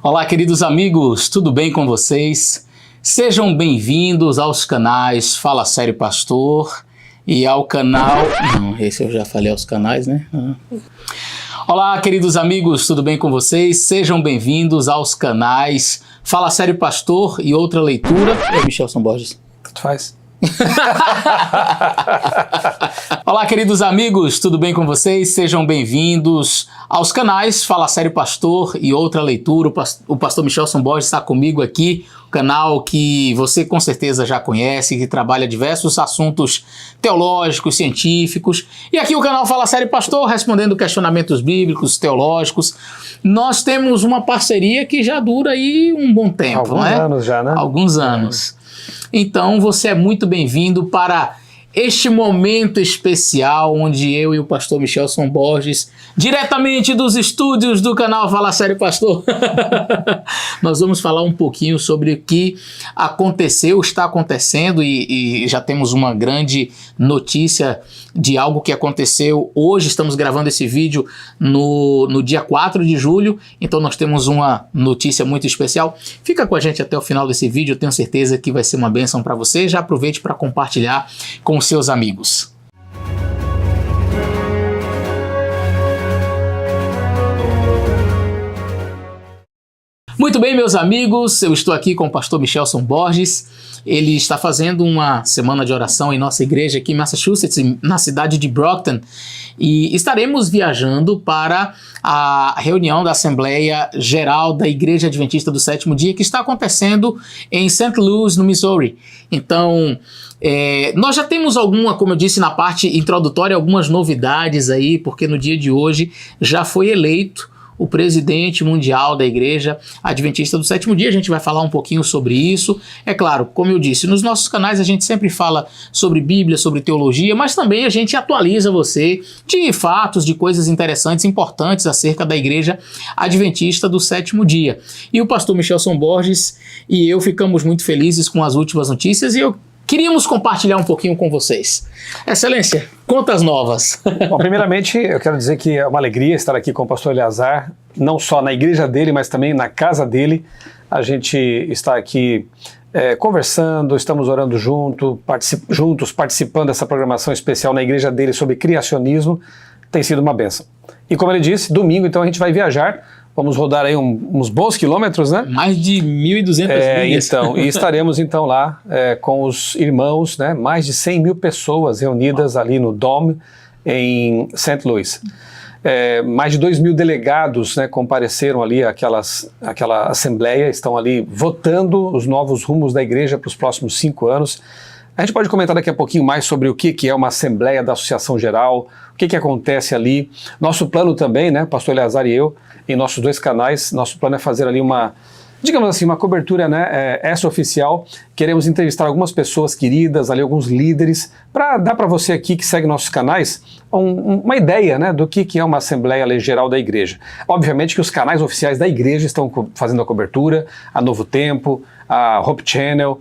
Olá, queridos amigos, tudo bem com vocês? Sejam bem-vindos aos canais Fala Sério Pastor e ao canal... Não, esse eu já falei aos canais, né? Olá, queridos amigos, tudo bem com vocês? Sejam bem-vindos aos canais Fala Sério Pastor e Outra Leitura. Eu, Michelson Borges. Tanto faz. Olá, queridos amigos, tudo bem com vocês? Sejam bem-vindos aos canais Fala Sério Pastor e Outra Leitura. O pastor Michelson Borges está comigo aqui, o canal que você com certeza já conhece, que trabalha diversos assuntos teológicos, científicos. E aqui o canal Fala Sério Pastor, respondendo questionamentos bíblicos, teológicos. Nós temos uma parceria que já dura aí um bom tempo, Alguns né? anos já, né? Alguns anos. Então você é muito bem-vindo para este momento especial onde eu e o pastor Michelson Borges, diretamente dos estúdios do canal Fala Sério Pastor, nós vamos falar um pouquinho sobre o que aconteceu, está acontecendo e já temos uma grande notícia de algo que aconteceu hoje. Estamos gravando esse vídeo no dia 4 de julho, então nós temos uma notícia muito especial. Fica com a gente até o final desse vídeo, eu tenho certeza que vai ser uma bênção para você. Já aproveite para compartilhar com os seus amigos. Muito bem, meus amigos, eu estou aqui com o pastor Michelson Borges. Ele está fazendo uma semana de oração em nossa igreja aqui em Massachusetts, na cidade de Brockton, e estaremos viajando para a reunião da Assembleia Geral da Igreja Adventista do Sétimo Dia, que está acontecendo em St. Louis, no Missouri. Então, nós já temos como eu disse na parte introdutória, algumas novidades aí, porque no dia de hoje já foi eleito o presidente mundial da Igreja Adventista do Sétimo Dia. A gente vai falar um pouquinho sobre isso. É claro, como eu disse, nos nossos canais a gente sempre fala sobre Bíblia, sobre teologia, mas também a gente atualiza você de fatos, de coisas interessantes, importantes acerca da Igreja Adventista do Sétimo Dia. E o pastor Michelson Borges e eu ficamos muito felizes com as últimas notícias e queríamos compartilhar um pouquinho com vocês. Excelência, conta as novas. Bom, primeiramente, eu quero dizer que é uma alegria estar aqui com o pastor Eleazar, não só na igreja dele, mas também na casa dele. A gente está aqui conversando, estamos orando juntos, participando dessa programação especial na igreja dele sobre criacionismo. Tem sido uma bênção. E como ele disse, domingo, então, a gente vai viajar. Vamos rodar aí uns bons quilômetros, né? Mais de 1.200 milhas. Então, e estaremos então lá com os irmãos, né? Mais de 100 mil pessoas reunidas ali no Dome em St. Louis. Mais de 2 mil delegados, né, compareceram ali àquela assembleia, estão ali votando os novos rumos da igreja para os próximos 5 anos. A gente pode comentar daqui a pouquinho mais sobre o que é uma Assembleia da Associação Geral, o que acontece ali. Nosso plano também, né, pastor Eleazar e eu, em nossos 2 canais, nosso plano é fazer ali uma cobertura, né, extraoficial. Queremos entrevistar algumas pessoas queridas, ali alguns líderes, para dar para você aqui que segue nossos canais uma ideia, né, do que é uma Assembleia Geral da Igreja. Obviamente que os canais oficiais da igreja estão fazendo a cobertura, a Novo Tempo, a Hope Channel,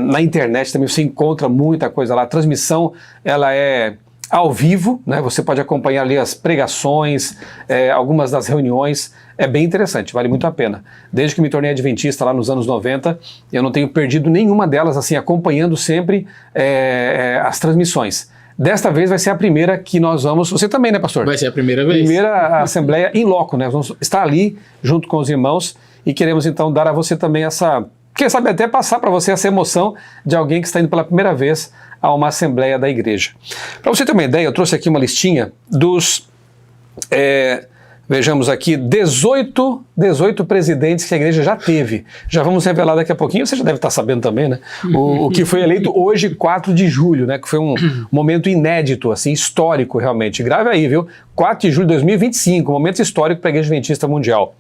na internet também você encontra muita coisa lá. A transmissão, ela é ao vivo, né? Você pode acompanhar ali as pregações, algumas das reuniões. É bem interessante, vale muito a pena. Desde que me tornei adventista lá nos anos 90, eu não tenho perdido nenhuma delas, assim, acompanhando sempre as transmissões. Desta vez vai ser a primeira que nós vamos... Você também, né, pastor? Vai ser a primeira vez. Primeira assembleia in loco, né? Vamos estar ali junto com os irmãos e queremos então dar a você também quem sabe até passar para você essa emoção de alguém que está indo pela primeira vez a uma assembleia da igreja. Para você ter uma ideia, eu trouxe aqui uma listinha dos, vejamos aqui, 18 presidentes que a igreja já teve. Já vamos revelar daqui a pouquinho, você já deve estar sabendo também, né? O que foi eleito hoje, 4 de julho, né? Que foi um momento inédito, assim, histórico realmente. Grave aí, viu? 4 de julho de 2025, momento histórico para a Igreja Adventista Mundial.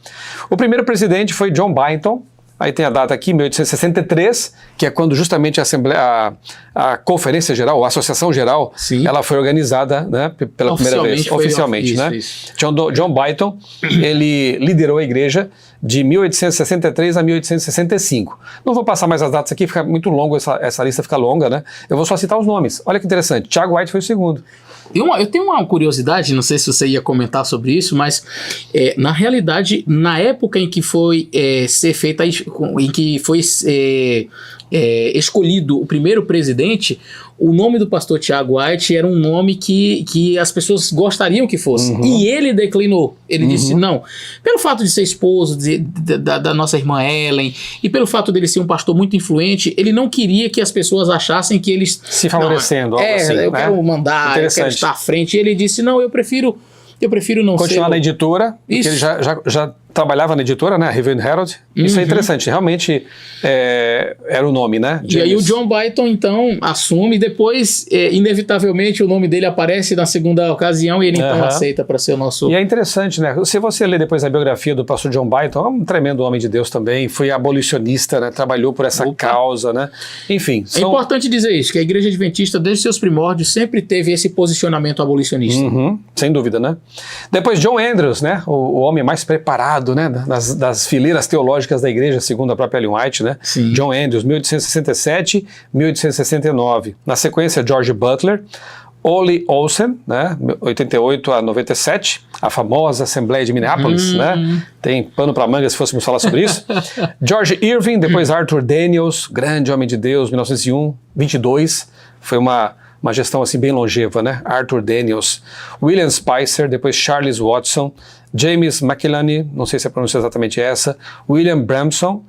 O primeiro presidente foi John Byington. Aí tem a data aqui, 1863, que é quando justamente a Conferência Geral, a Associação Geral, sim, ela foi organizada, né, pela primeira vez, oficialmente. Né? Isso. John Byington, ele liderou a igreja de 1863 a 1865. Não vou passar mais as datas aqui, fica muito longo, essa lista fica longa, né? Eu vou só citar os nomes. Olha que interessante, Tiago White foi o segundo. Eu tenho uma curiosidade, não sei se você ia comentar sobre isso, mas na realidade, na época em que foi ser feita, em que foi escolhido o primeiro presidente, o nome do pastor Tiago White era um nome que as pessoas gostariam que fosse. E ele declinou. Ele disse não. Pelo fato de ser esposo da nossa irmã Ellen, e pelo fato dele ser um pastor muito influente, ele não queria que as pessoas achassem que eles... Se favorecendo, algo assim, eu quero mandar, eu quero estar à frente. E ele disse, não, eu prefiro não continuar ser... na editora, porque ele já trabalhava na editora, né, Review and Herald. Isso é interessante, realmente era o nome, né? E aí o John Byton, então, assume, e depois, inevitavelmente, o nome dele aparece na segunda ocasião, e ele então aceita para ser o nosso... E é interessante, né? Se você ler depois a biografia do pastor John Byton, é um tremendo homem de Deus também, foi abolicionista, né? Trabalhou por essa causa, né? Enfim. É importante dizer isso, que a Igreja Adventista, desde seus primórdios, sempre teve esse posicionamento abolicionista. Sem dúvida, né? Depois John Andrews, né? O homem mais preparado, né, das fileiras teológicas da igreja, segundo a própria Ellen White, né? Sim. John Andrews, 1867, 1869. Na sequência, George Butler, Ole Olsen, né, 88 a 97, a famosa Assembleia de Minneapolis, né? Tem pano para manga se fôssemos falar sobre isso. George Irving, depois Arthur Daniels, grande homem de Deus, 1901, 22, foi uma gestão assim bem longeva, né? Arthur Daniels, William Spicer, depois Charles Watson, James McIlhenny, não sei se a pronúncia é exatamente essa, William Bramson,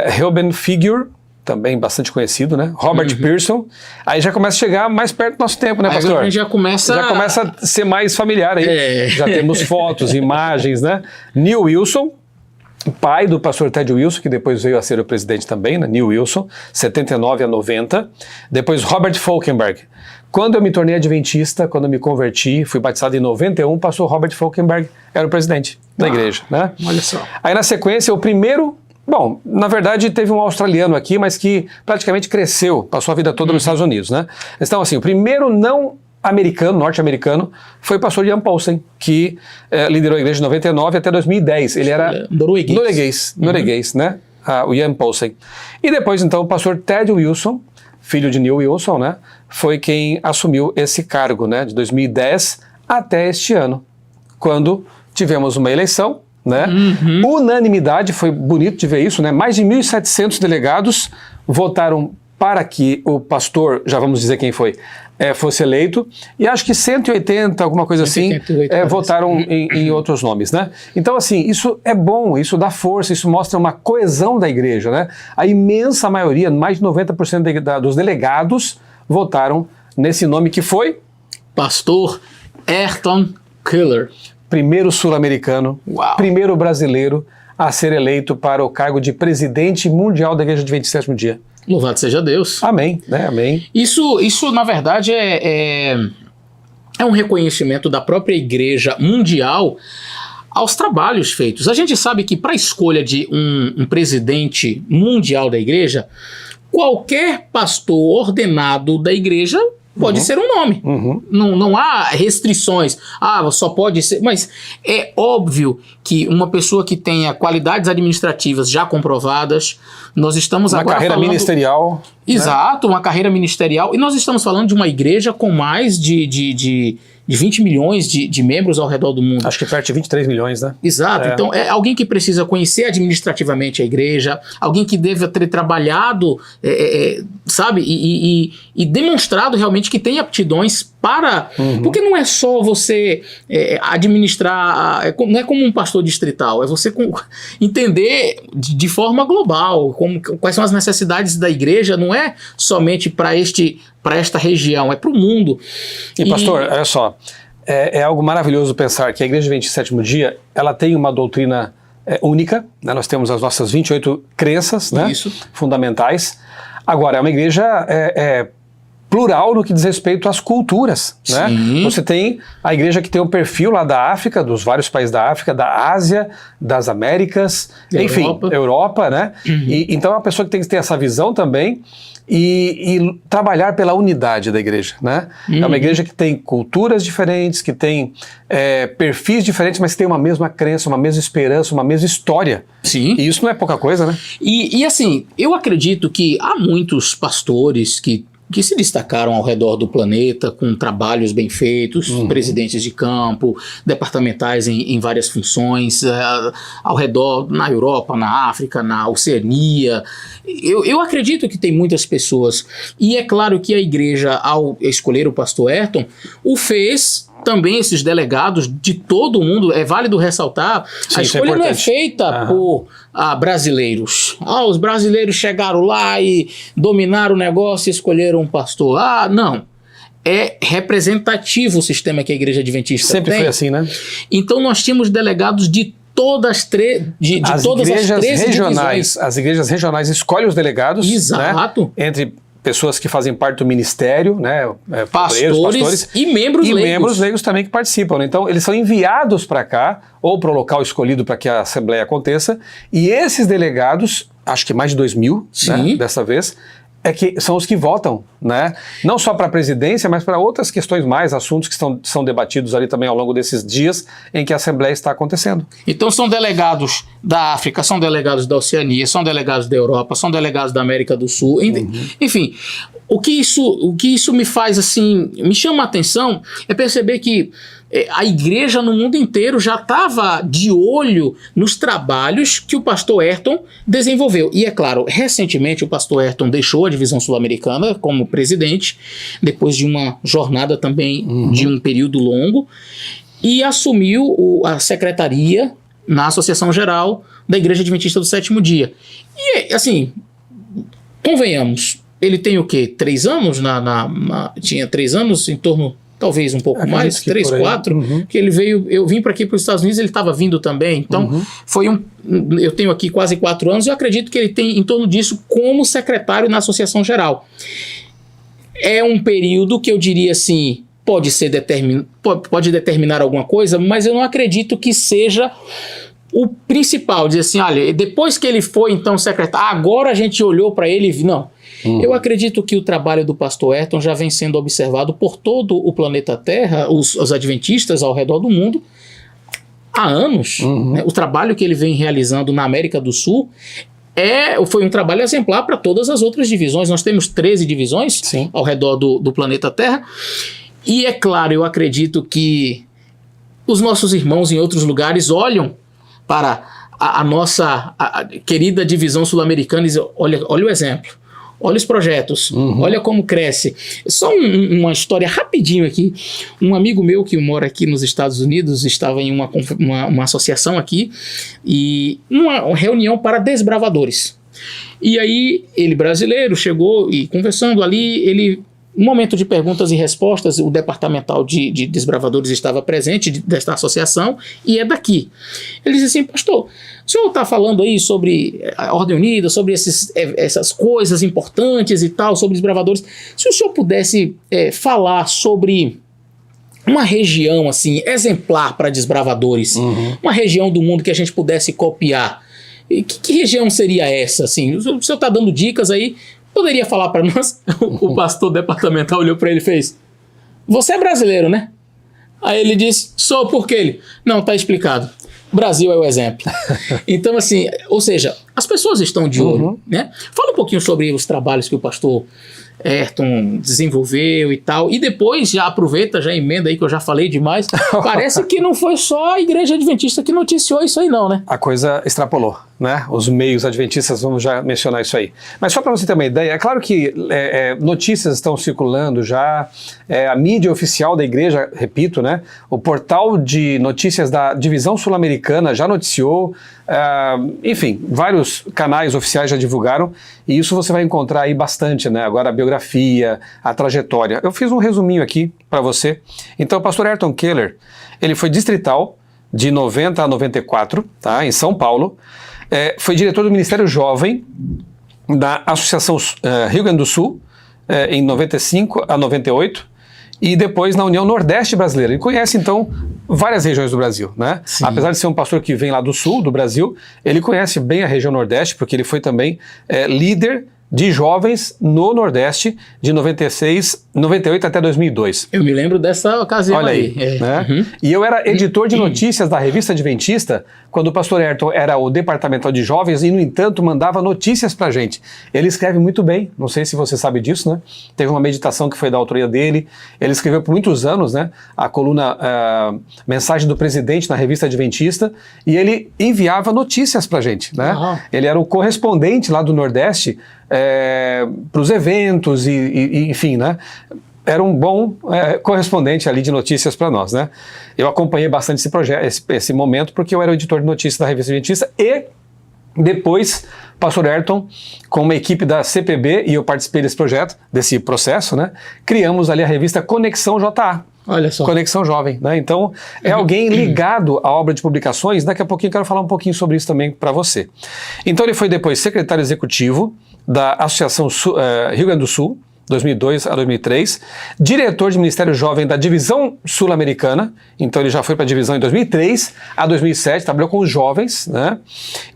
Reuben Figure, também bastante conhecido, né? Robert Pearson. Aí já começa a chegar mais perto do nosso tempo, né, pastor? A gente já começa a ser mais familiar aí. Já temos fotos, imagens, né? Neil Wilson, pai do pastor Ted Wilson, que depois veio a ser o presidente também, né? Neil Wilson, 79 a 90. Depois Robert Falkenberg. Quando eu me tornei adventista, quando eu me converti, fui batizado em 91, o pastor Robert Falkenberg era o presidente da igreja, né? Olha só. Aí na sequência, o primeiro... Bom, na verdade teve um australiano aqui, mas que praticamente cresceu, passou a vida toda nos Estados Unidos, né? Então assim, o primeiro norte-americano, foi o pastor Ian Paulsen, que liderou a igreja de 99 até 2010. Ele era norueguês, né? O Ian Paulsen. E depois, então, o pastor Ted Wilson, filho de Neil Wilson, né? Foi quem assumiu esse cargo, né? De 2010 até este ano, quando tivemos uma eleição, né? Unanimidade, foi bonito de ver isso, né? Mais de 1.700 delegados votaram para que o pastor, já vamos dizer quem foi, fosse eleito, e acho que 180, alguma coisa 188, assim, votaram em outros nomes, né? Então, assim, isso é bom, isso dá força, isso mostra uma coesão da igreja, né? A imensa maioria, mais de 90% dos delegados, votaram nesse nome que foi... Pastor Ayrton Keller. Primeiro sul-americano, primeiro brasileiro a ser eleito para o cargo de presidente mundial da Igreja Adventista do 7º Dia. Louvado seja Deus. Amém, né? Amém. Isso na verdade, é um reconhecimento da própria Igreja Mundial aos trabalhos feitos. A gente sabe que para a escolha de um presidente mundial da Igreja, qualquer pastor ordenado da Igreja pode ser um nome. Não há restrições. Só pode ser... Mas é óbvio que uma pessoa que tenha qualidades administrativas já comprovadas, nós estamos agora carreira falando... ministerial. Exato, uma carreira ministerial. E nós estamos falando de uma igreja com mais de 20 milhões de membros ao redor do mundo. Acho que perto de 23 milhões, né? Exato. Então, é alguém que precisa conhecer administrativamente a igreja, alguém que deve ter trabalhado, sabe, e demonstrado realmente que tem aptidões para... Porque não é só você administrar, não é como um pastor distrital, é você entender de forma global quais são as necessidades da igreja, não é somente para esta região, é para o mundo. E pastor, olha só, é algo maravilhoso pensar que a Igreja Adventista do 7º Dia, ela tem uma doutrina única, né? Nós temos as nossas 28 crenças, né? fundamentais. Agora, é uma igreja plural no que diz respeito às culturas, né? Você tem a igreja que tem o perfil lá da África, dos vários países da África, da Ásia, das Américas, enfim, Europa, né? Então é uma pessoa que tem que ter essa visão também e trabalhar pela unidade da igreja, né? É uma igreja que tem culturas diferentes, que tem perfis diferentes, mas que tem uma mesma crença, uma mesma esperança, uma mesma história. Sim. E isso não é pouca coisa, né? E assim, eu acredito que há muitos pastores que que se destacaram ao redor do planeta com trabalhos bem feitos, presidentes de campo, departamentais em várias funções, ao redor, na Europa, na África, na Oceania. Eu acredito que tem muitas pessoas. E é claro que a igreja, ao escolher o pastor Ayrton, o fez também esses delegados de todo o mundo. É válido ressaltar, sim, a escolha não é feita por brasileiros. Os brasileiros chegaram lá e dominaram o negócio e escolheram um pastor. Não. É representativo o sistema que a Igreja Adventista sempre tem. Foi assim, né? Então nós tínhamos delegados de todas as 13 divisões. As igrejas regionais escolhem os delegados. Exato. Né, entre pessoas que fazem parte do ministério, né, pastores e membros leigos. E membros leigos também que participam. Né? Então, eles são enviados para cá, ou para o local escolhido para que a assembleia aconteça, e esses delegados, acho que mais de 2.000, né, dessa vez, são os que votam, né? Não só para a presidência, mas para outras questões mais, assuntos que são debatidos ali também ao longo desses dias em que a Assembleia está acontecendo. Então são delegados da África, são delegados da Oceania, são delegados da Europa, são delegados da América do Sul, enfim. O que isso me faz, assim, me chama a atenção é perceber que a igreja no mundo inteiro já estava de olho nos trabalhos que o pastor Ayrton desenvolveu. E é claro, recentemente o pastor Ayrton deixou a divisão sul-americana como presidente, depois de uma jornada também de um período longo, e assumiu a secretaria na Associação Geral da Igreja Adventista do Sétimo Dia. E assim, convenhamos, ele tem o quê? 3 anos? Tinha 3 anos, em torno, talvez um pouco mais, 3, 4, que ele veio, eu vim para aqui para os Estados Unidos, ele estava vindo também, então eu tenho aqui quase 4 anos, eu acredito que ele tem em torno disso como secretário na Associação Geral. É um período que eu diria assim, pode determinar alguma coisa, mas eu não acredito que seja o principal, dizer assim, olha, depois que ele foi então secretário, agora a gente olhou para ele e viu, não. Eu acredito que o trabalho do pastor Ayrton já vem sendo observado por todo o planeta Terra, os adventistas ao redor do mundo, há anos. Né? O trabalho que ele vem realizando na América do Sul foi um trabalho exemplar para todas as outras divisões. Nós temos 13 divisões ao redor do planeta Terra. E é claro, eu acredito que os nossos irmãos em outros lugares olham para a nossa querida divisão sul-americana e dizem, olha o exemplo. Olha os projetos, olha como cresce. Só uma história rapidinho aqui. Um amigo meu que mora aqui nos Estados Unidos estava em uma associação aqui e uma reunião para desbravadores. E aí ele brasileiro chegou e conversando ali, um momento de perguntas e respostas, o departamental de desbravadores estava presente desta associação e é daqui. Ele disse assim, pastor, o senhor está falando aí sobre a Ordem Unida, sobre essas coisas importantes e tal, sobre desbravadores. Se o senhor pudesse falar sobre uma região assim exemplar para desbravadores, uma região do mundo que a gente pudesse copiar, que região seria essa? Assim? O senhor está dando dicas aí, poderia falar para nós? O pastor departamental olhou para ele e fez, você é brasileiro, né? Aí ele disse, sou, por quê? Ele, não, tá explicado. Brasil é o exemplo. Então, assim, ou seja, as pessoas estão de olho, né? Fala um pouquinho sobre os trabalhos que o pastor Ayrton desenvolveu e tal, e depois já aproveita, já emenda aí que eu já falei demais, parece que não foi só a Igreja Adventista que noticiou isso aí não, né? A coisa extrapolou, né? Os meios adventistas, vamos já mencionar isso aí. Mas só para você ter uma ideia, é claro que notícias estão circulando já, a mídia oficial da igreja, repito, né? O portal de notícias da Divisão Sul-Americana já noticiou, enfim, vários canais oficiais já divulgaram, e isso você vai encontrar aí bastante, né? Agora a biografia, a trajetória. Eu fiz um resuminho aqui para você. Então, o pastor Ayrton Keller, ele foi distrital de 90 a 94, tá? Em São Paulo. Foi diretor do Ministério Jovem da Associação Rio Grande do Sul, em 95 a 98, e depois na União Nordeste Brasileira. Ele conhece, então, várias regiões do Brasil, né? Sim. Apesar de ser um pastor que vem lá do sul do Brasil, ele conhece bem a região Nordeste, porque ele foi também líder de jovens no Nordeste de 98 até 2002. Eu me lembro dessa ocasião. Olha aí, né? E eu era editor de notícias da Revista Adventista quando o pastor Ayrton era o departamental de jovens e, no entanto, mandava notícias pra gente. Ele escreve muito bem, não sei se você sabe disso, né? Teve uma meditação que foi da autoria dele, ele escreveu por muitos anos, né? A coluna Mensagem do Presidente na Revista Adventista, e ele enviava notícias pra gente, né? Uhum. Ele era o correspondente lá do Nordeste para os eventos e enfim, né? Era um bom correspondente ali de notícias para nós, né? Eu acompanhei bastante esse projeto, esse momento, porque eu era o editor de notícias da Revista Adventista e depois, pastor Ayrton, com uma equipe da CPB, e eu participei desse projeto, desse processo, né? Criamos ali a revista Conexão JA. Olha só. Conexão Jovem, né? Então, é alguém ligado à obra de publicações. Daqui a pouquinho eu quero falar um pouquinho sobre isso também para você. Então, ele foi depois secretário executivo da Associação Rio Grande do Sul, 2002 a 2003, diretor de Ministério Jovem da Divisão Sul-Americana, então ele já foi para a divisão em 2003 a 2007, trabalhou com os jovens, né?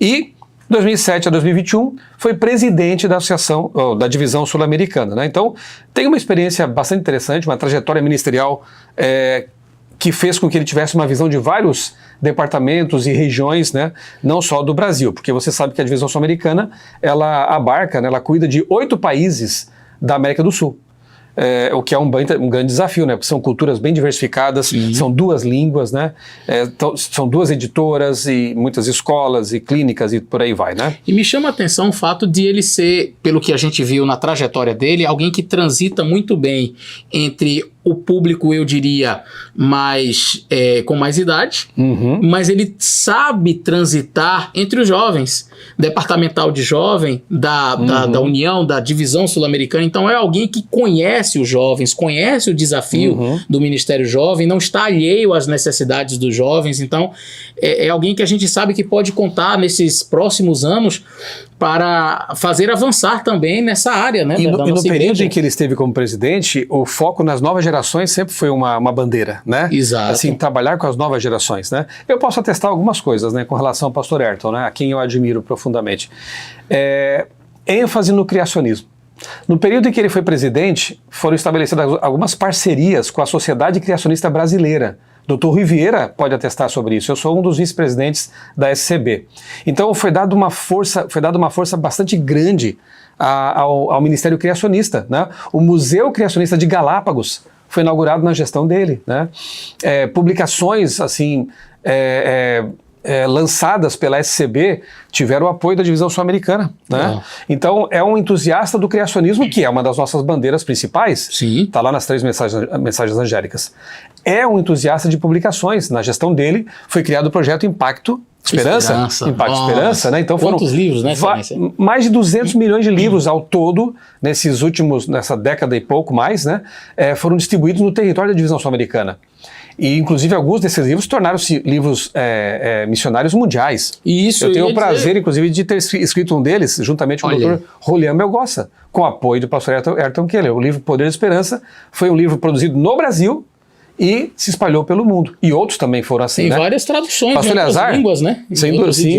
E 2007 a 2021 foi presidente da Associação, da Divisão Sul-Americana, né? Então tem uma experiência bastante interessante, uma trajetória ministerial que fez com que ele tivesse uma visão de vários departamentos e regiões, né, não só do Brasil, porque você sabe que a Divisão Sul-Americana, ela abarca, né, ela cuida de 8 países da América do Sul. O que é um grande desafio, né? Porque são culturas bem diversificadas, são 2 línguas, né? São 2 editoras e muitas escolas e clínicas e por aí vai, né? E me chama a atenção o fato de ele ser, pelo que a gente viu na trajetória dele, alguém que transita muito bem entre o público, eu diria, com mais idade, mas ele sabe transitar entre os jovens, departamental de jovem, da União, da Divisão Sul-Americana. Então é alguém que conhece os jovens, conhece o desafio do Ministério Jovem, não está alheio às necessidades dos jovens. Então é alguém que a gente sabe que pode contar nesses próximos anos para fazer avançar também nessa área, né? E no período em que ele esteve como presidente, o foco nas novas gerações sempre foi uma bandeira, né? Exato. Assim, trabalhar com as novas gerações, né? Eu posso atestar algumas coisas, né, com relação ao pastor Ayrton, né, a quem eu admiro profundamente. ênfase no criacionismo. No período em que ele foi presidente, foram estabelecidas algumas parcerias com a Sociedade Criacionista Brasileira. Dr. Rui Vieira pode atestar sobre isso. Eu sou um dos vice-presidentes da SCB. Então foi dada uma força bastante grande ao Ministério Criacionista, né? O Museu Criacionista de Galápagos foi inaugurado na gestão dele, né? Publicações assim lançadas pela SCB tiveram o apoio da Divisão Sul-Americana, né? Então é um entusiasta do criacionismo, que é uma das nossas bandeiras principais. Sim. Está lá nas 3 mensagens angélicas. É um entusiasta de publicações. Na gestão dele foi criado o projeto Impacto Esperança. Impacto Esperança, né? Então quantos livros, né? Mais de 200 milhões de livros ao todo, nessa década e pouco mais, né? Foram distribuídos no território da Divisão Sul-Americana. E, inclusive, alguns desses livros tornaram-se livros missionários mundiais. Isso, eu tenho o prazer, inclusive, de ter escrito um deles, juntamente com o Dr. Julian Melgossa, com apoio do pastor Ayrton Keller. O livro Poder de Esperança foi um livro produzido no Brasil e se espalhou pelo mundo. E outros também foram assim, Tem né? várias traduções Pastor em outras línguas, né? Sem dúvida, sim.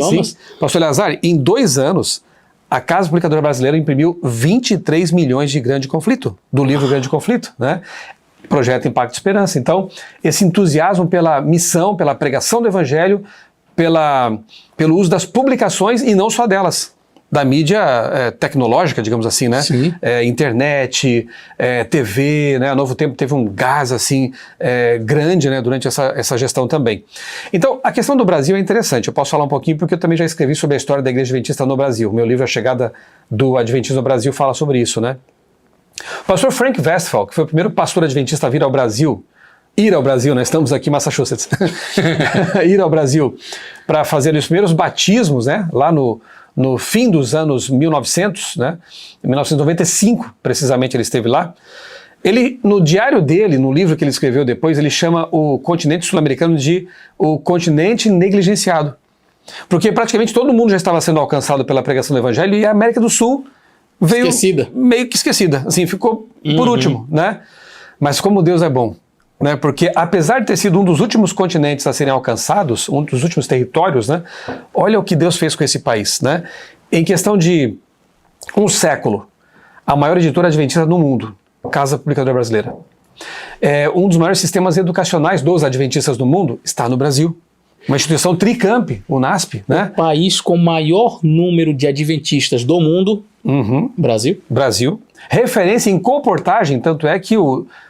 Pastor Eleazar, em 2 anos, a Casa Publicadora Brasileira imprimiu 23 milhões de Grande Conflito, do livro Grande Conflito, né? Projeto Impacto Esperança. Então, esse entusiasmo pela missão, pela pregação do Evangelho, pelo uso das publicações e não só delas, da mídia tecnológica, digamos assim, né? Internet, TV, né? A Novo Tempo teve um gás assim grande, né? Durante essa gestão também. Então, a questão do Brasil é interessante. Eu posso falar um pouquinho porque eu também já escrevi sobre a história da Igreja Adventista no Brasil. Meu livro A Chegada do Adventismo no Brasil fala sobre isso, né? O pastor Frank Westphal, que foi o primeiro pastor adventista a ir ao Brasil, né? Estamos aqui em Massachusetts, ir ao Brasil para fazer os primeiros batismos, né? Lá no fim dos anos 1900, né? Em 1995, precisamente, ele esteve lá. Ele, no diário dele, no livro que ele escreveu depois, ele chama o continente sul-americano de o continente negligenciado. Porque praticamente todo mundo já estava sendo alcançado pela pregação do Evangelho e a América do Sul veio meio que esquecida, assim, ficou por último, né? Mas como Deus é bom, né? Porque apesar de ter sido um dos últimos continentes a serem alcançados, um dos últimos territórios, né? Olha o que Deus fez com esse país, né? Em questão de um século, a maior editora adventista do mundo, Casa Publicadora Brasileira. Um dos maiores sistemas educacionais dos adventistas do mundo está no Brasil. Uma instituição tricamp, o NASP, né? O país com maior número de adventistas do mundo, Brasil. Brasil. Referência em comportagem, tanto é que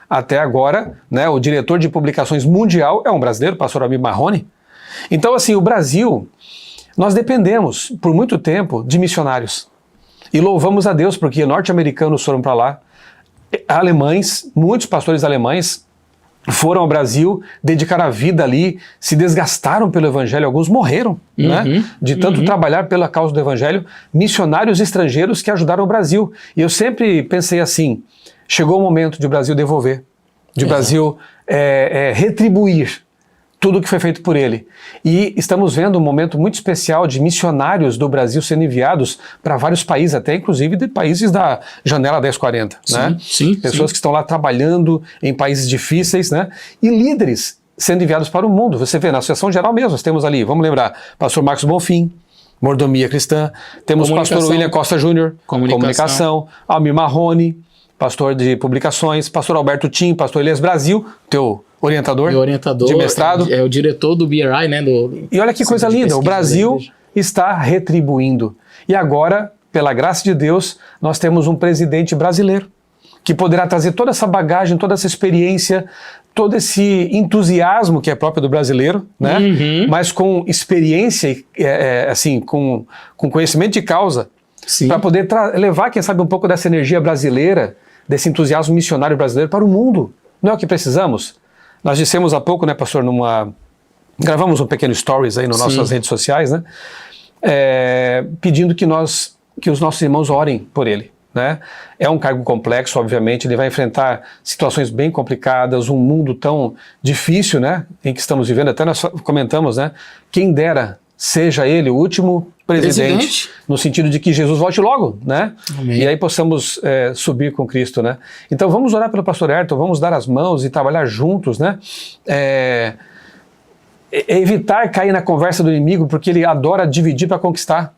até agora, né, o diretor de publicações mundial é um brasileiro, o pastor Amir Marrone. Então, assim, o Brasil, nós dependemos, por muito tempo, de missionários. E louvamos a Deus, porque norte-americanos foram para lá, alemães, muitos pastores alemães foram ao Brasil, dedicaram a vida ali, se desgastaram pelo evangelho, alguns morreram, né? De tanto trabalhar pela causa do evangelho, missionários estrangeiros que ajudaram o Brasil. E eu sempre pensei assim, chegou o momento de o Brasil devolver, de o Brasil retribuir tudo o que foi feito por ele. E estamos vendo um momento muito especial de missionários do Brasil sendo enviados para vários países, até inclusive de países da janela 1040, né? Pessoas que estão lá trabalhando em países difíceis, né? E líderes sendo enviados para o mundo. Você vê, na Associação Geral mesmo, nós temos ali, vamos lembrar, pastor Marcos Bonfim, Mordomia Cristã, temos o pastor William Costa Júnior, Comunicação, Almir Marrone, pastor de publicações, pastor Alberto Tim, pastor Elias Brasil, teu orientador de mestrado. É o diretor do BRI, né? E olha que coisa linda, o Brasil está retribuindo. E agora, pela graça de Deus, nós temos um presidente brasileiro que poderá trazer toda essa bagagem, toda essa experiência, todo esse entusiasmo que é próprio do brasileiro, né? Mas com experiência, assim, com conhecimento de causa, para poder levar, quem sabe, um pouco dessa energia brasileira, desse entusiasmo missionário brasileiro para o mundo. Não é o que precisamos? Nós dissemos há pouco, né, pastor, gravamos um pequeno stories aí nas nossas redes sociais, né, pedindo que os nossos irmãos orem por ele, né. É um cargo complexo, obviamente, ele vai enfrentar situações bem complicadas, um mundo tão difícil, né, em que estamos vivendo, até nós comentamos, né, quem dera seja ele o último presidente, no sentido de que Jesus volte logo, né? Amém. E aí possamos subir com Cristo, né? Então vamos orar pelo pastor Ayrton, vamos dar as mãos e trabalhar juntos, né? Evitar cair na conversa do inimigo, porque ele adora dividir para conquistar.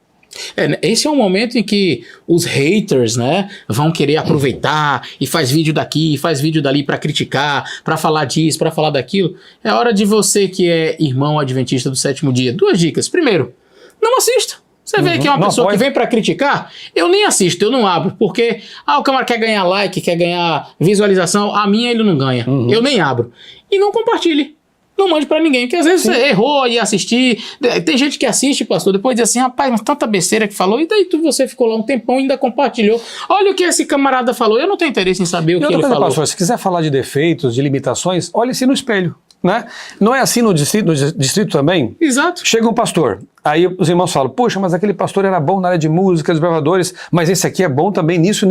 Esse é um momento em que os haters, né, vão querer aproveitar e faz vídeo daqui, faz vídeo dali para criticar, para falar disso, para falar daquilo. É hora de você que é irmão adventista do sétimo dia. 2 dicas. Primeiro, não assista. Você vê que é uma pessoa que vem para criticar, eu nem assisto, eu não abro, porque o camarada quer ganhar like, quer ganhar visualização, a minha ele não ganha, eu nem abro. E não compartilhe. Não mande pra ninguém, porque às vezes você errou e assistir. Tem gente que assiste, pastor, depois diz assim, rapaz, mas tanta besteira que falou, e daí você ficou lá um tempão e ainda compartilhou. Olha o que esse camarada falou, eu não tenho interesse em saber o que ele falou. Pastor, se quiser falar de defeitos, de limitações, olhe-se no espelho, né? Não é assim no distrito também? Exato. Chega um pastor, aí os irmãos falam, puxa, mas aquele pastor era bom na área de música, dos bravadores, mas esse aqui é bom também nisso.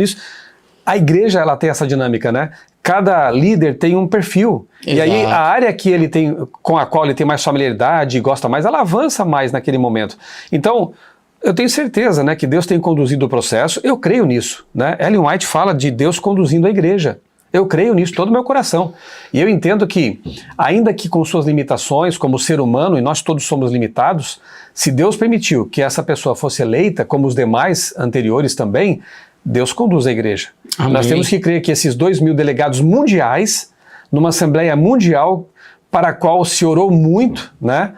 A igreja, ela tem essa dinâmica, né? Cada líder tem um perfil. Exato. E aí a área que ele tem, com a qual ele tem mais familiaridade e gosta mais, ela avança mais naquele momento. Então, eu tenho certeza, né, que Deus tem conduzido o processo, eu creio nisso, né? Ellen White fala de Deus conduzindo a igreja. Eu creio nisso, todo o meu coração. E eu entendo que, ainda que com suas limitações, como ser humano, e nós todos somos limitados, se Deus permitiu que essa pessoa fosse eleita, como os demais anteriores também, Deus conduz a igreja. Amém. Nós temos que crer que esses 2.000 delegados mundiais, numa Assembleia Mundial, para a qual se orou muito, né?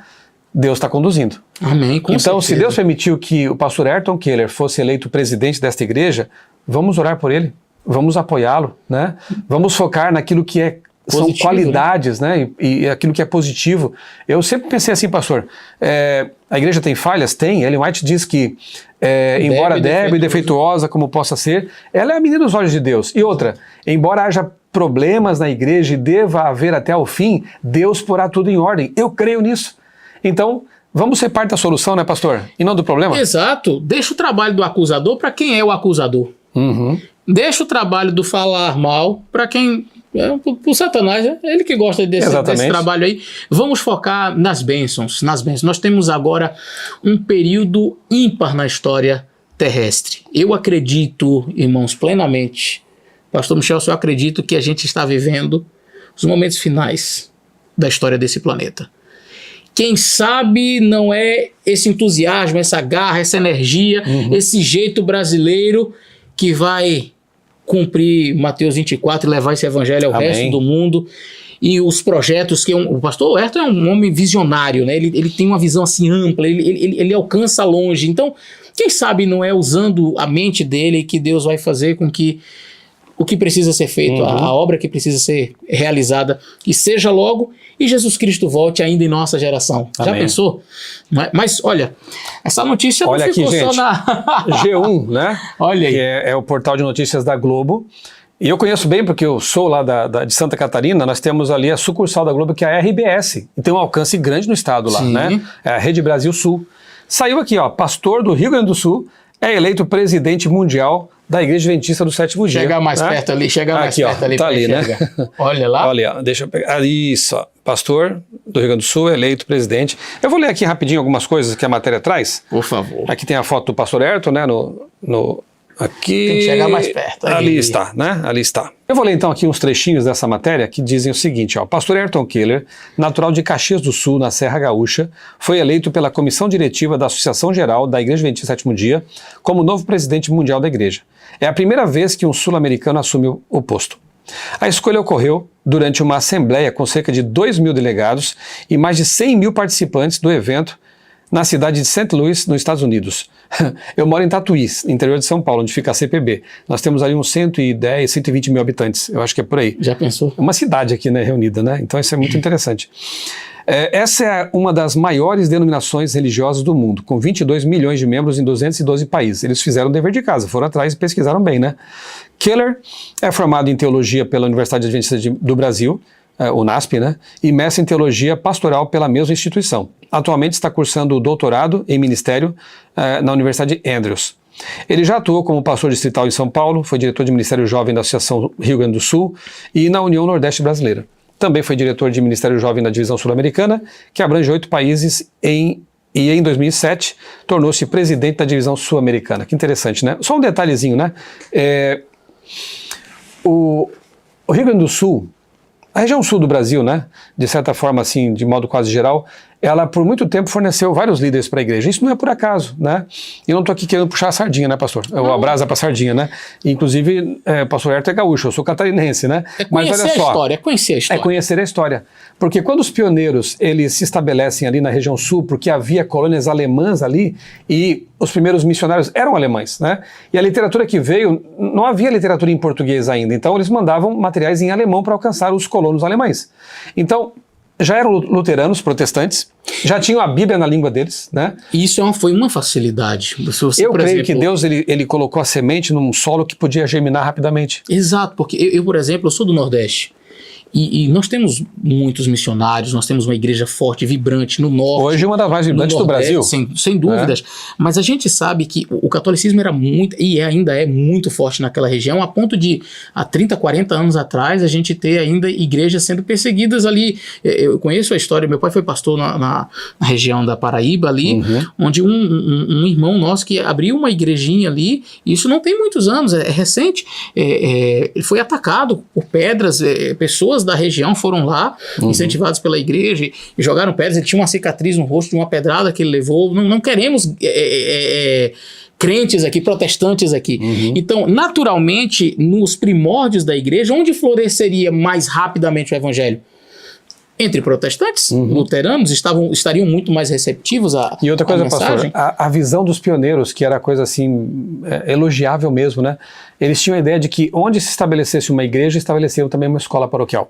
Deus está conduzindo. Amém, com então, certeza. Se Deus permitiu que o pastor Ayrton Keller fosse eleito presidente desta igreja, vamos orar por ele, vamos apoiá-lo, né? Vamos focar naquilo que são qualidades, né? E aquilo que é positivo. Eu sempre pensei assim, pastor, a igreja tem falhas? Tem. Ellen White diz que, embora débil e defeituosa como possa ser, ela é a menina dos olhos de Deus. E outra, embora haja problemas na igreja e deva haver até o fim, Deus porá tudo em ordem. Eu creio nisso. Então, vamos ser parte da solução, né, pastor? E não do problema? Exato. Deixa o trabalho do acusador para quem é o acusador. Deixa o trabalho do falar mal para quem... o Satanás, é ele que gosta desse trabalho aí. Vamos focar nas bênçãos, Nós temos agora um período ímpar na história terrestre. Eu acredito, irmãos, plenamente, pastor Michel, eu acredito que a gente está vivendo os momentos finais da história desse planeta. quem sabe não é esse entusiasmo, essa garra, essa energia, esse jeito brasileiro que vai cumprir Mateus 24 e levar esse evangelho ao resto do mundo. E os projetos que o pastor Ayrton é um homem visionário, né? Ele tem uma visão assim ampla, ele alcança longe. Então, quem sabe não é usando a mente dele que Deus vai fazer com que o que precisa ser feito, a obra que precisa ser realizada, e seja logo, e Jesus Cristo volte ainda em nossa geração. Amém. Já pensou? Mas olha, essa notícia olha não ficou aqui, só gente, na... G1, né? Olha aí. Que é o portal de notícias da Globo. E eu conheço bem porque eu sou lá de Santa Catarina, nós temos ali a sucursal da Globo, que é a RBS, e tem um alcance grande no estado lá, né? É a Rede Brasil Sul. Saiu aqui, ó, pastor do Rio Grande do Sul é eleito presidente mundial da Igreja Adventista do Sétimo Dia. Chegar mais perto ali, mais perto ali. Tá ali, né? Olha lá. Olha, deixa eu pegar. Isso, ó. Pastor do Rio Grande do Sul, eleito presidente. Eu vou ler aqui rapidinho algumas coisas que a matéria traz. Por favor. Aqui tem a foto do pastor Ayrton, né? Aqui. Tem que chegar mais perto. Ali está, né? Ali está. Eu vou ler então aqui uns trechinhos dessa matéria que dizem o seguinte, ó. Pastor Ayrton Keller, natural de Caxias do Sul, na Serra Gaúcha, foi eleito pela Comissão Diretiva da Associação Geral da Igreja Adventista do Sétimo Dia como novo presidente mundial da igreja. É a primeira vez que um sul-americano assume o posto. A escolha ocorreu durante uma assembleia com cerca de 2.000 delegados e mais de 100.000 participantes do evento na cidade de St. Louis, nos Estados Unidos. Eu moro em Tatuí, interior de São Paulo, onde fica a CPB. Nós temos ali uns 110, 120 mil habitantes. Eu acho que é por aí. Já pensou? Uma cidade aqui, né, reunida, né? Então isso é muito interessante. Essa é uma das maiores denominações religiosas do mundo, com 22 milhões de membros em 212 países. Eles fizeram o dever de casa, foram atrás e pesquisaram bem, né? Keller é formado em teologia pela Universidade Adventista do Brasil, UNASP, né? E mestre em teologia pastoral pela mesma instituição. Atualmente está cursando o doutorado em ministério na Universidade Andrews. Ele já atuou como pastor distrital em São Paulo, foi diretor de Ministério Jovem da Associação Rio Grande do Sul e na União Nordeste Brasileira. Também foi diretor de Ministério Jovem da Divisão Sul-Americana, que abrange 8 países e em 2007 tornou-se presidente da Divisão Sul-Americana. Que interessante, né? Só um detalhezinho, né? O Rio Grande do Sul, a região sul do Brasil, né, de certa forma, assim, de modo quase geral, ela por muito tempo forneceu vários líderes para a igreja. Isso não é por acaso, né? E eu não estou aqui querendo puxar a sardinha, né, pastor? Eu abraço para a sardinha, né? Inclusive, pastor Ayrton é gaúcho, eu sou catarinense, né? Mas olha só, é conhecer a história. É conhecer a história. Porque quando os pioneiros, eles se estabelecem ali na região sul, porque havia colônias alemãs ali, e os primeiros missionários eram alemães, né? E a literatura que veio, não havia literatura em português ainda, então eles mandavam materiais em alemão para alcançar os colonos alemães. Então, já eram luteranos, protestantes, já tinham a Bíblia na língua deles, né? Isso foi uma facilidade. Eu creio que Deus ele colocou a semente num solo que podia germinar rapidamente. Exato, porque eu, por exemplo, eu sou do Nordeste. E nós temos muitos missionários, nós temos uma igreja forte, vibrante no norte. Hoje uma das mais vibrantes do Brasil. Sem dúvidas. Mas a gente sabe que o catolicismo era muito, e ainda é muito forte naquela região, a ponto de, há 30, 40 anos atrás, a gente ter ainda igrejas sendo perseguidas ali. Eu conheço a história, meu pai foi pastor na região da Paraíba ali, onde um irmão nosso que abriu uma igrejinha ali, e isso não tem muitos anos, é recente, ele foi atacado por pedras, pessoas da região foram lá, incentivados pela igreja, e jogaram pedras. Ele tinha uma cicatriz no rosto de uma pedrada que ele levou. Não queremos crentes aqui, protestantes aqui. Então, naturalmente, nos primórdios da igreja, onde floresceria mais rapidamente o evangelho? Entre protestantes, luteranos, estariam muito mais receptivos à mensagem. E outra coisa, pastor, a visão dos pioneiros, que era coisa assim, elogiável mesmo, né? Eles tinham a ideia de que onde se estabelecesse uma igreja, estabeleciam também uma escola paroquial.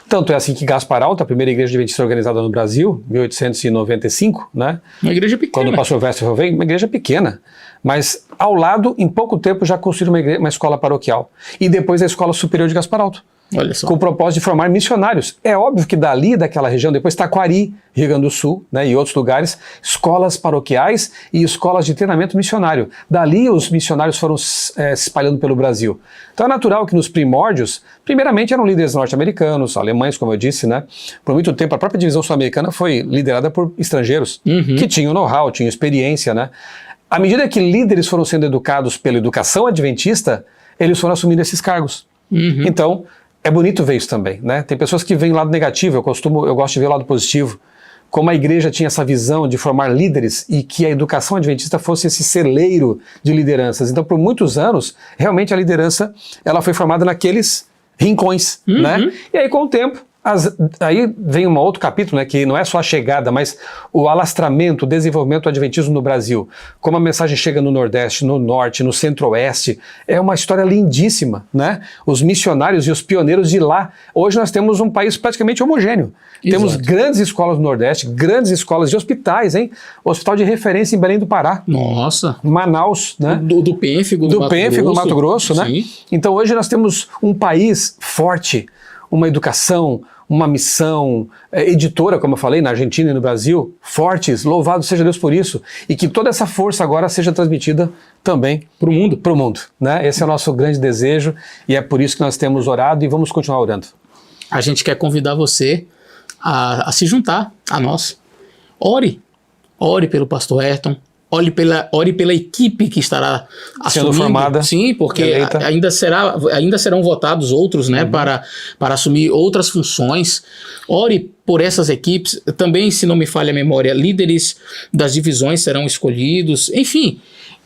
Tanto é assim que Gaspar Alto, a primeira igreja adventista organizada no Brasil, 1895, né? Uma igreja pequena. Quando o pastor Westerveld veio, uma igreja pequena. Mas ao lado, em pouco tempo, já construíram uma escola paroquial. E depois a Escola Superior de Gaspar Alto. Olha só. Com o propósito de formar missionários. É óbvio que dali, daquela região, depois Taquari, Rio Grande do Sul, né, e outros lugares, escolas paroquiais e escolas de treinamento missionário. Dali os missionários foram se espalhando pelo Brasil. Então é natural que nos primórdios, primeiramente eram líderes norte-americanos, alemães, como eu disse, né? Por muito tempo a própria divisão sul-americana foi liderada por estrangeiros, que tinham know-how, tinham experiência, né? À medida que líderes foram sendo educados pela educação adventista, eles foram assumindo esses cargos. Então, é bonito ver isso também, né? Tem pessoas que veem o lado negativo, eu gosto de ver o lado positivo, como a igreja tinha essa visão de formar líderes e que a educação adventista fosse esse celeiro de lideranças. Então, por muitos anos, realmente a liderança ela foi formada naqueles rincões, né? E aí, com o tempo, aí vem um outro capítulo, né, que não é só a chegada, mas o alastramento, o desenvolvimento do adventismo no Brasil. Como a mensagem chega no Nordeste, no Norte, no Centro-Oeste, é uma história lindíssima, né? Os missionários e os pioneiros de lá. Hoje nós temos um país praticamente homogêneo. Exato. Temos grandes escolas no Nordeste, grandes escolas de hospitais, hein? Hospital de referência em Belém do Pará. Nossa! Manaus, né? Do Pênfigo, do Pênfigo, no Mato Grosso, né? Sim. Então hoje nós temos um país forte, uma educação, uma missão editora, como eu falei, na Argentina e no Brasil, fortes, louvado seja Deus por isso, e que toda essa força agora seja transmitida também para o mundo, né? Esse é o nosso grande desejo e é por isso que nós temos orado e vamos continuar orando. A gente quer convidar você a se juntar a nós. Ore pelo pastor Ayrton, ore pela equipe que estará sendo formada. Sim, porque ainda serão votados outros, né, para assumir outras funções. Ore por essas equipes. Também, se não me falha a memória, líderes das divisões serão escolhidos. Enfim,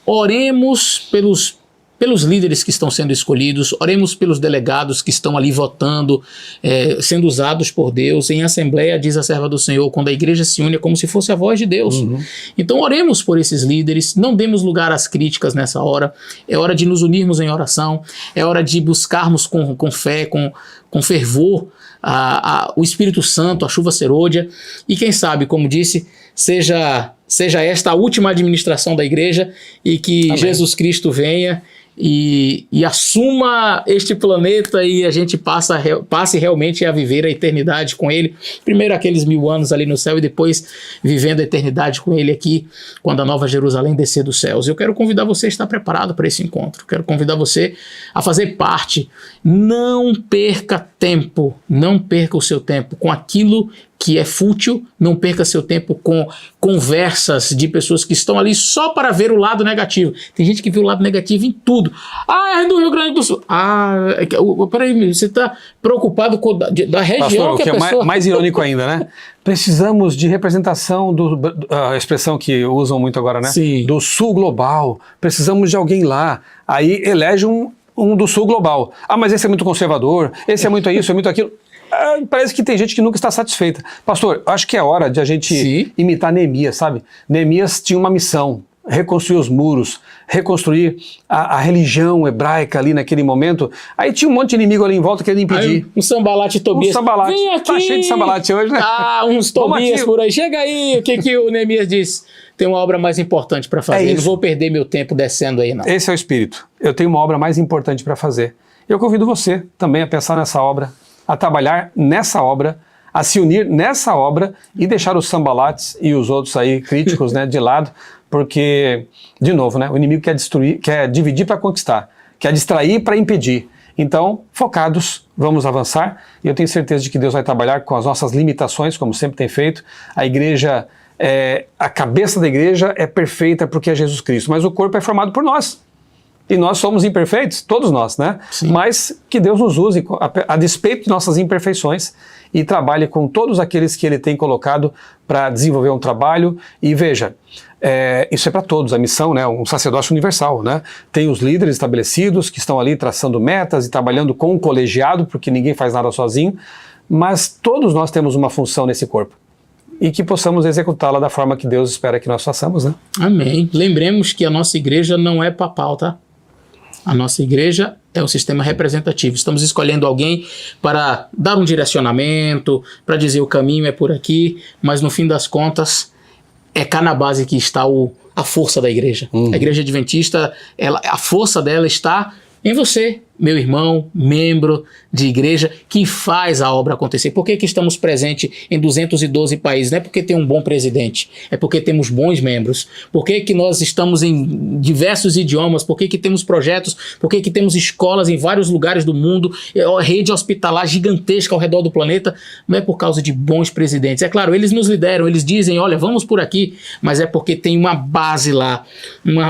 oremos pelos líderes que estão sendo escolhidos, oremos pelos delegados que estão ali votando, sendo usados por Deus. Em assembleia, diz a serva do Senhor, quando a igreja se une, é como se fosse a voz de Deus. Então oremos por esses líderes, não demos lugar às críticas nessa hora, é hora de nos unirmos em oração, é hora de buscarmos com fé, com fervor, o Espírito Santo, a chuva serôdia, e quem sabe, como disse, seja esta a última administração da igreja e que Amém. Jesus Cristo venha e assuma este planeta e a gente passe realmente a viver a eternidade com ele. Primeiro aqueles 1000 anos ali no céu e depois vivendo a eternidade com ele aqui, quando a Nova Jerusalém descer dos céus. Eu quero convidar você a estar preparado para esse encontro. Quero convidar você a fazer parte. Não perca tempo, não perca o seu tempo com aquilo que é fútil, não perca seu tempo com conversas de pessoas que estão ali só para ver o lado negativo. Tem gente que vê o lado negativo em tudo. É do Rio Grande do Sul. Peraí, você está preocupado com da região. Pastor, que a pessoa... mais irônico ainda, né? Precisamos de representação a expressão que usam muito agora, né? Sim. Do Sul Global. Precisamos de alguém lá. Aí elege um do Sul Global. Mas esse é muito conservador, esse é muito isso, é muito aquilo. Parece que tem gente que nunca está satisfeita. Pastor, acho que é hora de a gente imitar Neemias, sabe? Neemias tinha uma missão, reconstruir os muros, reconstruir a religião hebraica ali naquele momento. Aí tinha um monte de inimigo ali em volta querendo impedir. Um Sambalate e Tobias. Vem aqui! Tá cheio de Sambalate hoje, né? Uns Tobias por aí. Chega aí! O que o Neemias disse? Tem uma obra mais importante para fazer. Eu não vou perder meu tempo descendo aí, não. Esse é o espírito. Eu tenho uma obra mais importante para fazer. Eu convido você também a pensar nessa obra, a trabalhar nessa obra, a se unir nessa obra e deixar os sambalates e os outros aí críticos, né, de lado, porque, de novo, né, o inimigo quer destruir, quer dividir para conquistar, quer distrair para impedir. Então, focados, vamos avançar e eu tenho certeza de que Deus vai trabalhar com as nossas limitações, como sempre tem feito. A igreja, a cabeça da igreja é perfeita porque é Jesus Cristo, mas o corpo é formado por nós. E nós somos imperfeitos, todos nós, né? Sim. Mas que Deus nos use a despeito de nossas imperfeições e trabalhe com todos aqueles que Ele tem colocado para desenvolver um trabalho. E veja, isso é para todos, a missão, né? Um sacerdócio universal, né? Tem os líderes estabelecidos que estão ali traçando metas e trabalhando com o colegiado, porque ninguém faz nada sozinho, mas todos nós temos uma função nesse corpo. E que possamos executá-la da forma que Deus espera que nós façamos, né? Amém. Lembremos que a nossa igreja não é papal, tá? A nossa igreja é um sistema representativo. Estamos escolhendo alguém para dar um direcionamento, para dizer o caminho é por aqui, mas no fim das contas é cá na base que está a força da igreja. A igreja adventista, a força dela está em você, meu irmão, membro de igreja, que faz a obra acontecer. Por que estamos presentes em 212 países? Não é porque tem um bom presidente, é porque temos bons membros. Por que nós estamos em diversos idiomas? Por que temos projetos? Por que temos escolas em vários lugares do mundo? Rede hospitalar gigantesca ao redor do planeta? Não é por causa de bons presidentes. É claro, eles nos lideram, eles dizem, olha, vamos por aqui, mas é porque tem uma base lá,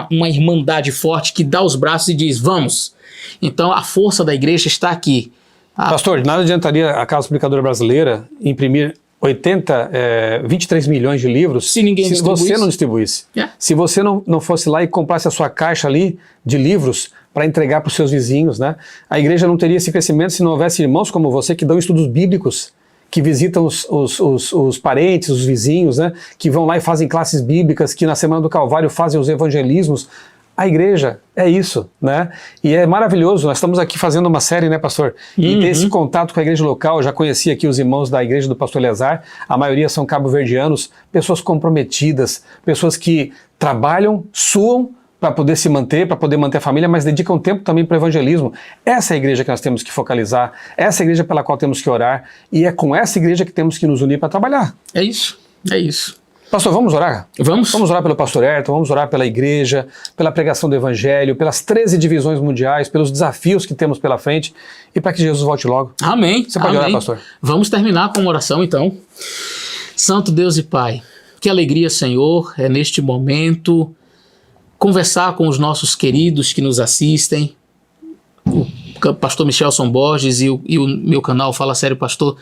uma irmandade forte que dá os braços e diz, vamos. Então a força da igreja está aqui. Pastor, nada adiantaria a Casa Publicadora Brasileira imprimir 23 milhões de livros Se ninguém distribuísse. você não distribuísse. Se você não fosse lá e comprasse a sua caixa ali de livros para entregar para os seus vizinhos, né? A igreja não teria esse crescimento se não houvesse irmãos como você que dão estudos bíblicos, que visitam os parentes, os vizinhos, né? Que vão lá e fazem classes bíblicas, que na Semana do Calvário fazem os evangelismos. A igreja é isso, né? E é maravilhoso, nós estamos aqui fazendo uma série, né, pastor? E ter esse contato com a igreja local. Eu já conheci aqui os irmãos da igreja do pastor Eleazar, a maioria são cabo-verdianos, pessoas comprometidas, pessoas que trabalham, suam para poder se manter, para poder manter a família, mas dedicam tempo também para o evangelismo. Essa é a igreja que nós temos que focalizar, essa é a igreja pela qual temos que orar, e é com essa igreja que temos que nos unir para trabalhar. É isso, é isso. Pastor, vamos orar? Vamos? Vamos orar pelo pastor Ayrton, vamos orar pela igreja, pela pregação do evangelho, pelas 13 divisões mundiais, pelos desafios que temos pela frente e para que Jesus volte logo. Amém. Você pode orar, pastor? Vamos terminar com uma oração, então. Santo Deus e Pai, que alegria, Senhor, é neste momento conversar com os nossos queridos que nos assistem, o pastor Michelson Borges e o meu canal Fala Sério Pastor,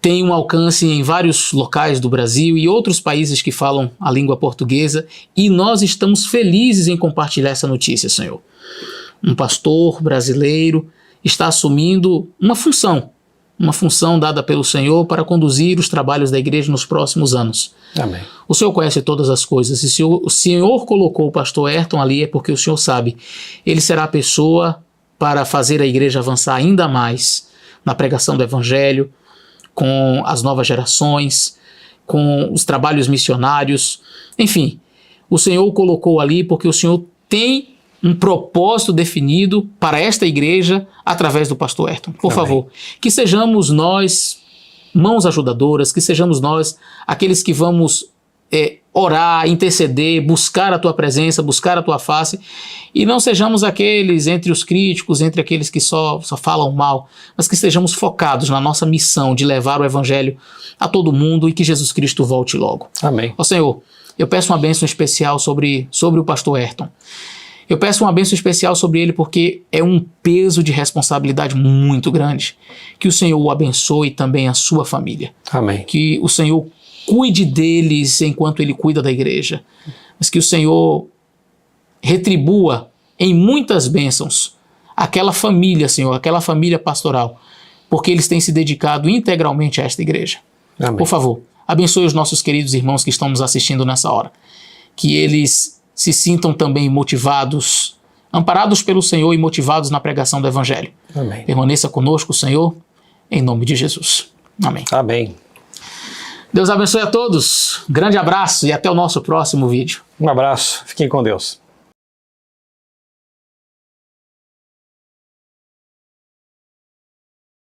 tem um alcance em vários locais do Brasil e outros países que falam a língua portuguesa, e nós estamos felizes em compartilhar essa notícia, Senhor. Um pastor brasileiro está assumindo uma função dada pelo Senhor para conduzir os trabalhos da igreja nos próximos anos. Amém. O Senhor conhece todas as coisas, e se o Senhor colocou o pastor Ayrton ali é porque o Senhor sabe. Ele será a pessoa para fazer a igreja avançar ainda mais na pregação do evangelho, com as novas gerações, com os trabalhos missionários. Enfim, o Senhor o colocou ali porque o Senhor tem um propósito definido para esta igreja através do pastor Ayrton. Por favor, que sejamos nós mãos ajudadoras, que sejamos nós aqueles que vamos orar, interceder, buscar a tua presença, buscar a tua face, e não sejamos aqueles entre os críticos, entre aqueles que só falam mal, mas que estejamos focados na nossa missão de levar o evangelho a todo mundo e que Jesus Cristo volte logo. Amém. Ó Senhor, eu peço uma bênção especial sobre o pastor Ayrton. Eu peço uma bênção especial sobre ele porque é um peso de responsabilidade muito grande. Que o Senhor o abençoe também a sua família. Amém. Que o Senhor cuide deles enquanto ele cuida da igreja. Mas que o Senhor retribua em muitas bênçãos aquela família, Senhor, aquela família pastoral, porque eles têm se dedicado integralmente a esta igreja. Amém. Por favor, abençoe os nossos queridos irmãos que estão nos assistindo nessa hora. Que eles se sintam também motivados, amparados pelo Senhor e motivados na pregação do evangelho. Amém. Permaneça conosco, Senhor, em nome de Jesus. Amém. Amém. Deus abençoe a todos. Grande abraço e até o nosso próximo vídeo. Um abraço. Fiquem com Deus.